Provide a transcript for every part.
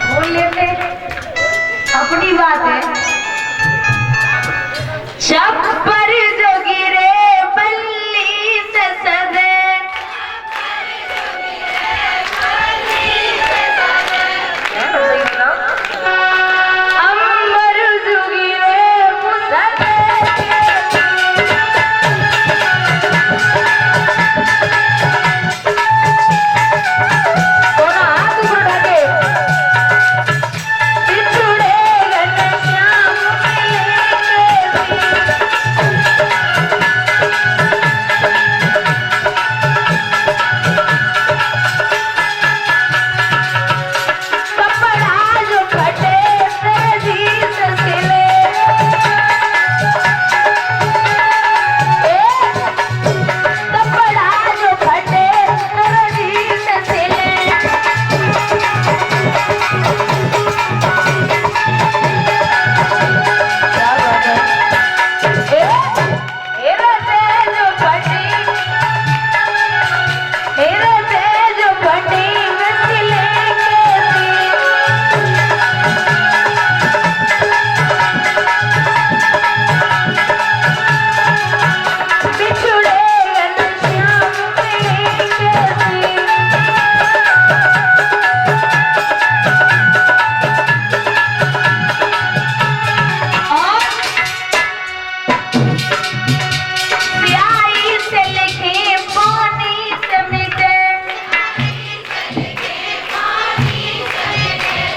बोल लेते, अपनी बात है। छप्पर जो गिरे बल्ली से सदे, अंबर जो गिरे मुसदे,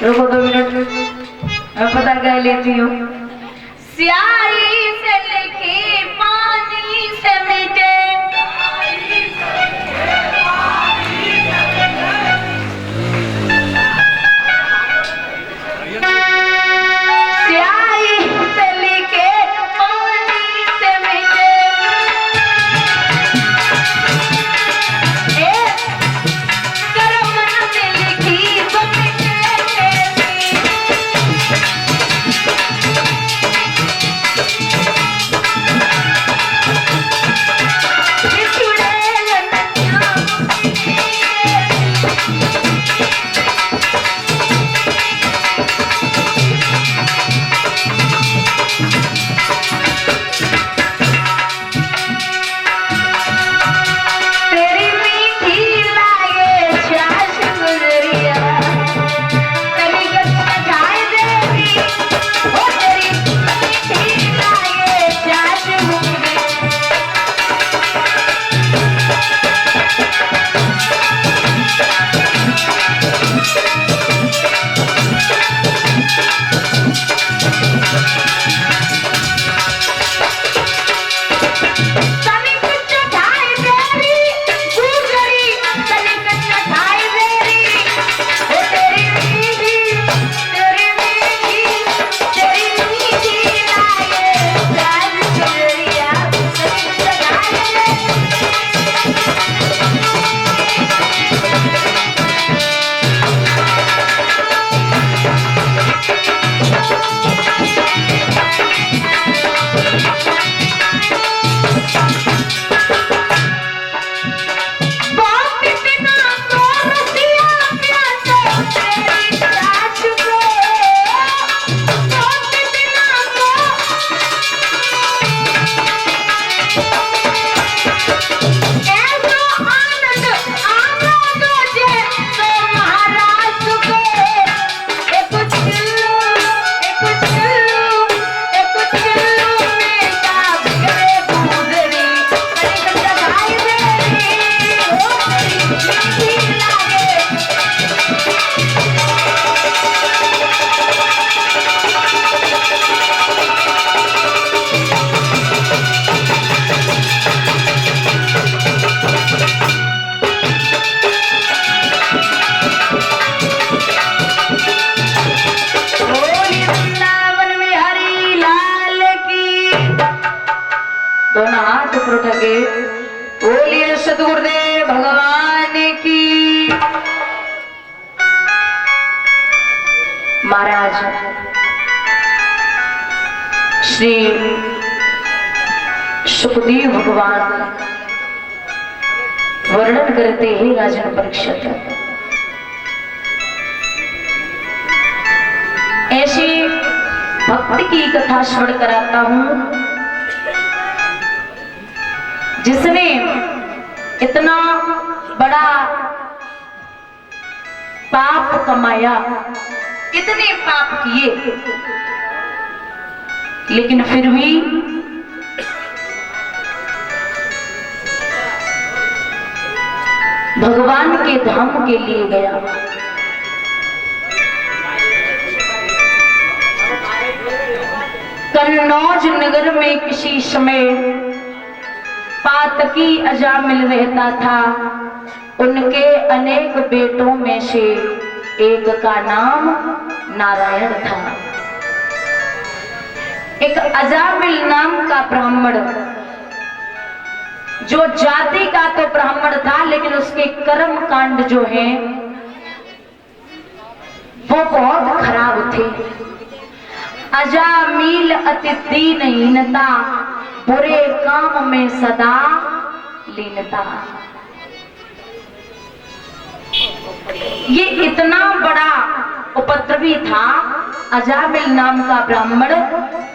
रुको 2 मिनट, मैं पता कर लेती हूँ। स्याही से लिखी पानी से मिटे, स्याही से लिखे पानी से मिटे, कर्म में लिखी तो मिटे। दोनों हाथ ऊपर उठा के बोलिए सदगुरुदेव भगवान की। महाराज श्री सुखदेव भगवान वर्णन करते हैं राजन परीक्षित, ऐसी भक्ति की कथा श्रवण कराता हूं जिसने इतना बड़ा पाप कमाया, इतने पाप किए, लेकिन फिर भी भगवान के धाम के लिए गया। कन्नौज नगर में किसी समय पातकी अजामिल रहता था। उनके अनेक बेटों में से एक का नाम नारायण था। एक अजामिल नाम का ब्राह्मण, जो जाति का तो ब्राह्मण था, लेकिन उसके कर्म कांड जो हैं वो बहुत खराब थे। अजामिल अति दीनहीनता, बुरे काम में सदा लीनता। ये इतना बड़ा उपद्रवी था अजामिल नाम का ब्राह्मण।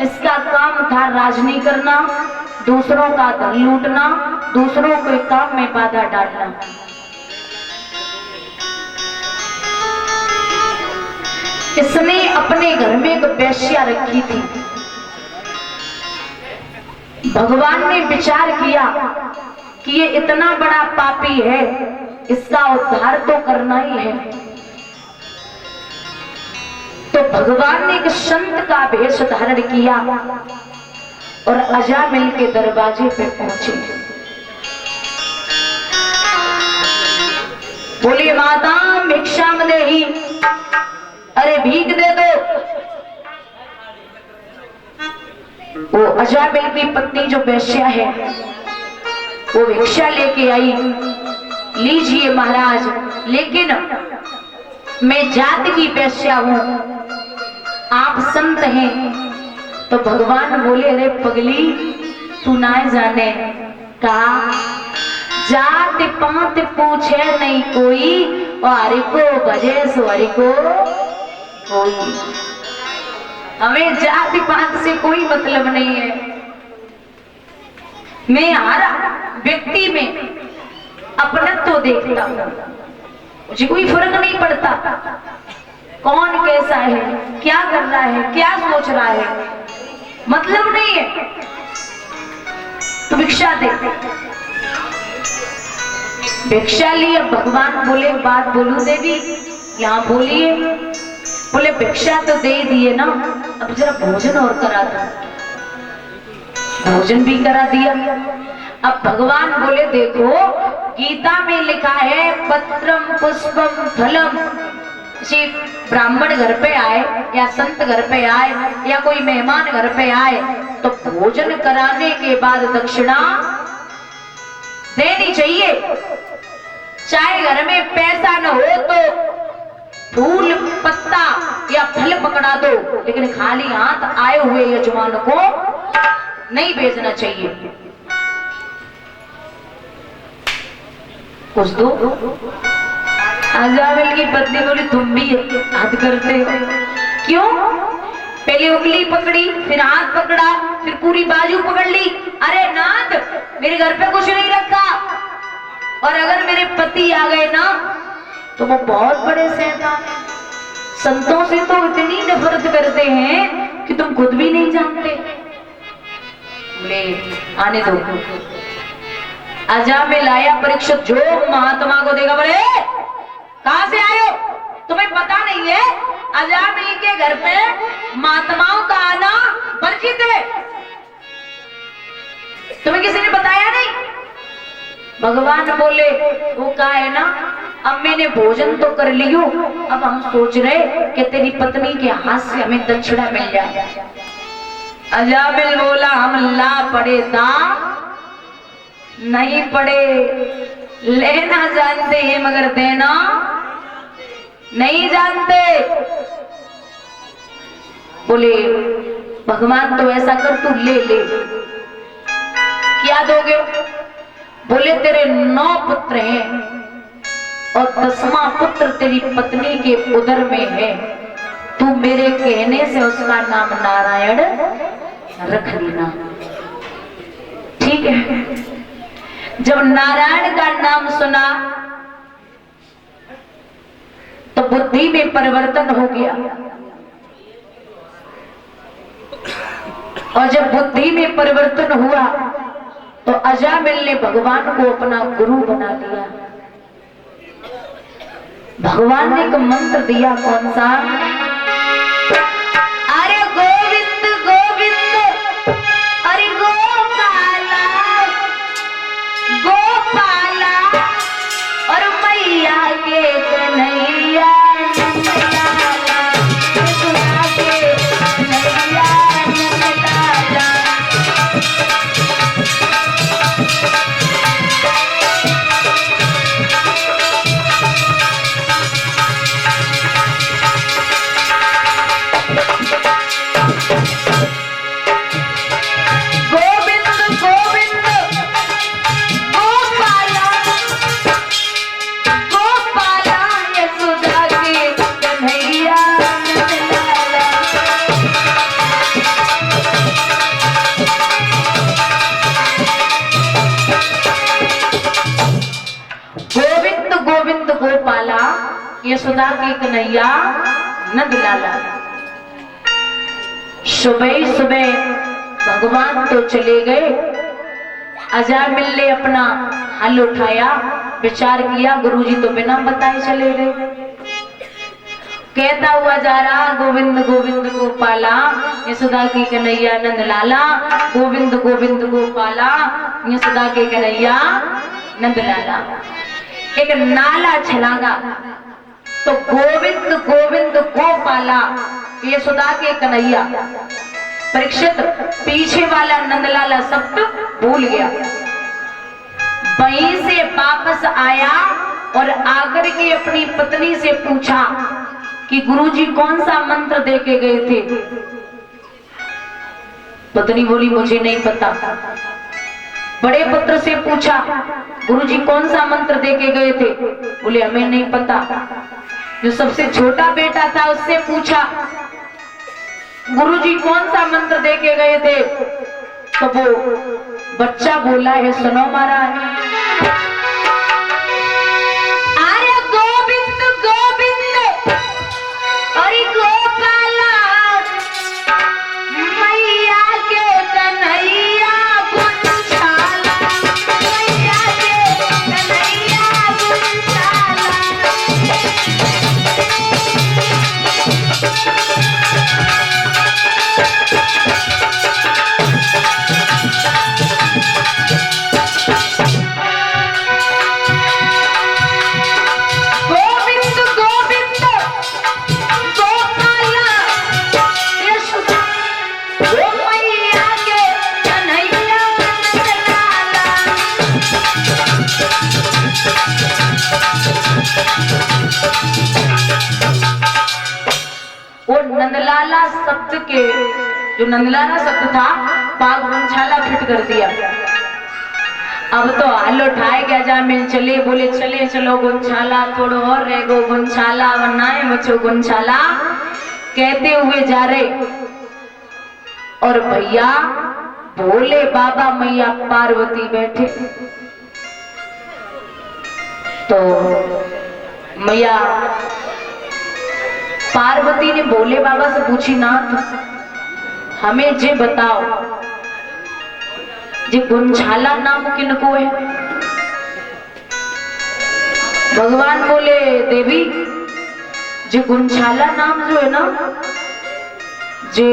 इसका काम था राजनी करना, दूसरों का धन लूटना, दूसरों के काम में बाधा डालना। इसने अपने घर में एक वेश्या रखी थी। भगवान ने विचार किया कि ये इतना बड़ा पापी है, इसका उद्धार तो करना ही है। तो भगवान ने एक संत का वेश धारण किया और अजामिल के दरवाजे पे पहुंचे। बोलिए माता भिक्षाम देहि, अरे भीख दे दो। वो अजामिल की पत्नी जो वेश्या है वो भिक्षा लेके आई। लीजिए महाराज, लेकिन मैं जात की वेश्या हूं, आप संत हैं। तो भगवान बोले अरे पगली, तू ना जाने, कहा जात पात पूछे नहीं कोई, और हरि को भजे सो हरि को कोई। हमें जाति पात से कोई मतलब नहीं है। मैं हर व्यक्ति में अपनत्व देखता हूं, मुझे कोई फर्क नहीं पड़ता कौन कैसा है, क्या कर रहा है, क्या सोच रहा है, मतलब नहीं है। तो भिक्षा दे। भिक्षा ली। अब भगवान बोले बात बोलू देवी, यहाँ बोलिए। बोले भिक्षा तो दे दिए ना, अब जरा भोजन और करा दो। भोजन भी करा दिया। अब भगवान बोले देखो, गीता में लिखा है पत्रम पुष्पम फलम। किसी ब्राह्मण घर पे आए या संत घर पे आए या कोई मेहमान घर पे आए तो भोजन कराने के बाद दक्षिणा देनी चाहिए। चाहे घर में पैसा न हो तो फूल पत्ता या फल पकड़ा दो, लेकिन खाली हाथ आए हुए यजमान को नहीं भेजना चाहिए। कुछ दो। अजामिल की पत्नी बोली तुम भी हाथ करते हो क्यों? पहले उंगली पकड़ी, फिर हाथ पकड़ा, फिर पूरी बाजू पकड़ ली। अरे नाथ, मेरे घर पे कुछ नहीं रखा, और अगर मेरे पति आ गए ना तो वो बहुत बड़े शैतान हैं। संतों से तो इतनी नफरत करते हैं कि तुम खुद भी नहीं जानते। बोले आने दो। अजामिल आया, परीक्षित जो महात्मा को देगा, बोले कहां से आए हो, तुम्हें पता नहीं है अजामिल के घर पे महात्माओं का आना वर्जित है, तुम्हें किसी ने बताया नहीं? भगवान बोले वो कहा है ना, अब मैंने भोजन तो कर लियो, अब हम सोच रहे कि तेरी पत्नी के हाथ से हमें दक्षिणा मिल जाए। अजामिल बोला हम ला पड़े था नहीं पड़े, लेना जानते हैं मगर देना नहीं जानते। बोले भगवान तो ऐसा कर, तू ले ले। क्या दोगे? बोले तेरे 9 पुत्र हैं और 10वां पुत्र तेरी पत्नी के उदर में है, तू मेरे कहने से उसका नाम नारायण रख देना। ठीक है। जब नारायण का नाम सुना तो बुद्धि में परिवर्तन हो गया, और जब बुद्धि में परिवर्तन हुआ तो अजामिल ने भगवान को अपना गुरु बना लिया। भगवान ने एक मंत्र दिया, कौन सा? अरे गोविंद गोविंद, अरे गोपाला गोपाला, और मैया के कन्हैया यशोदा की कन्हैया नंद लाला। सुबह सुबह भगवान तो चले गए, अजामिल ने अपना हल उठाया, विचार किया, गुरुजी तो बिना बताए चले गए। कहता हुआ जा रहा, गोविंद गोविंद गोपाला, यशोदा की कन्हैया नंद लाला, गोविंद गोविंद गोपाला, यशोदा की कन्हैया नंद लाला। एक नाला छलांगा तो गोविंद गोविंद गोपाला, यशोदा के कन्हैया। परीक्षित पीछे वाला नंदलाला शब्द भूल गया, वहीं से वापस आया और आकर के अपनी पत्नी से पूछा कि गुरुजी कौन सा मंत्र दे के गए थे? पत्नी बोली मुझे नहीं पता। बड़े पुत्र से पूछा, गुरुजी कौन सा मंत्र दे के गए थे? बोले हमें नहीं पता। जो सबसे छोटा बेटा था उससे पूछा, गुरुजी कौन सा मंत्र दे के गए थे? तो वो बच्चा बोला है, सुनो महाराज। अरे गोविंद गोविंद, अरे गोपाला, मैया के कन्हैया गुंजाला, मैया के कन्हैया गुंजाला। वो नंदलाला शब्द के, जो नंदलाला शब्द था, पाग गुंछाला फिट कर दिया। अब तो हाल उठाए गया, अजामिल चले, बोले चले चलो गुंछाला, थोड़ा और रह गो गुंछाला, वरनाए बचो गुंछाला, कहते हुए जा रहे। और भैया भोले बाबा मैया पार्वती बैठे। तो मैया पार्वती ने भोले बाबा से पूछी, नाथ हमें जे बताओ, जे गुंछाला नाम किनको है? भगवान बोले, देवी जे गुंछाला नाम जो है ना, जे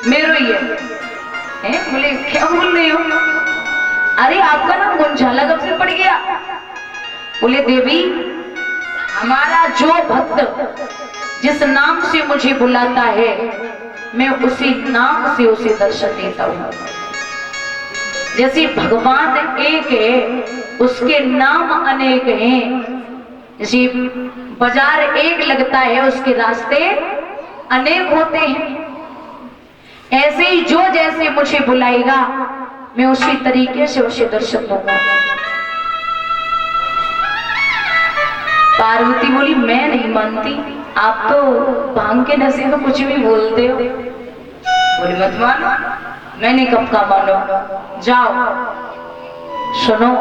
मेरो ही है। बोले क्या बोल रही हो? अरे आपका नाम गुंछाला कब से पड़ गया? बोले देवी हमारा जो भक्त जिस नाम से मुझे बुलाता है, मैं उसी नाम से उसे दर्शन देता हूँ। जैसे भगवान एक है, उसके नाम अनेक हैं। जैसे बाजार एक लगता है, उसके रास्ते अनेक होते हैं। ऐसे ही जो जैसे मुझे बुलाएगा, मैं उसी तरीके से उसे दर्शन दूंगा। पार्वती बोली मैं नहीं मानती, आप तो भांग के नशे में कुछ भी बोलते हो। बोली मत मानो, मैंने कब का मानो, जाओ सुनो।